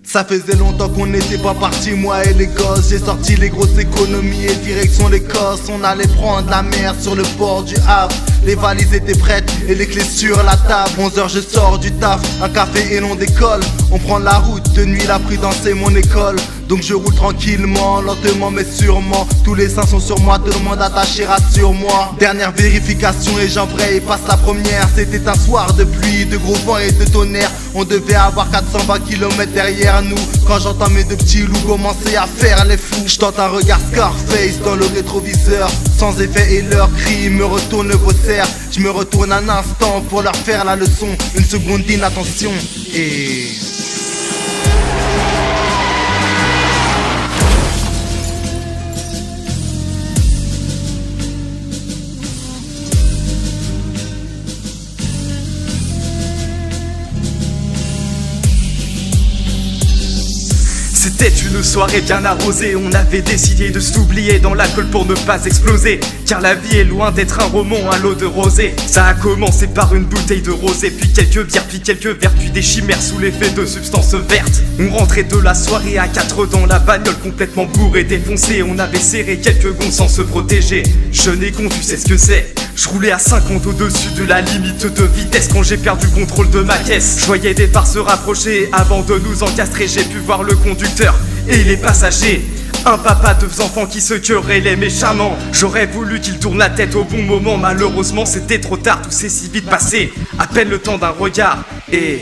Ça faisait longtemps qu'on n'était pas partis, moi et les gosses. J'ai sorti les grosses économies et direction l'Écosse. On allait prendre la mer sur le port du Havre. Les valises étaient prêtes et les clés sur la table. 11h je sors du taf, un café et l'on décolle. On prend la route, de nuit la prudence est mon école. Donc je roule tranquillement, lentement mais sûrement. Tous les seins sont sur moi, tout le monde attaché, rassure-moi. Dernière vérification et j'embraye, passe la première. C'était un soir de pluie, de gros vent et de tonnerre. On devait avoir 420 km derrière nous. Quand j'entends mes deux petits loups commencer à faire les fous, j'tente un regard Scarface dans le rétroviseur. Sans effet et leurs cris me retournent le faussaire. Je me retourne un instant pour leur faire la leçon. Une seconde d'inattention et... C'était une soirée bien arrosée, on avait décidé de s'oublier dans l'alcool pour ne pas exploser. Car la vie est loin d'être un roman à l'eau de rosée. Ça a commencé par une bouteille de rosée, puis quelques bières, puis quelques verres, puis des chimères sous l'effet de substances vertes. On rentrait de la soirée à 4 dans la bagnole complètement bourrée, défoncée. On avait serré quelques gonds sans se protéger. Jeune et con, tu sais ce que c'est. Je roulais à 50 au-dessus de la limite de vitesse quand j'ai perdu le contrôle de ma caisse. Je voyais des phares se rapprocher avant de nous encastrer. J'ai pu voir le conducteur et les passagers. Un papa, deux enfants qui se querellaient méchamment. J'aurais voulu qu'il tourne la tête au bon moment. Malheureusement c'était trop tard, tout s'est si vite passé. À peine le temps d'un regard et...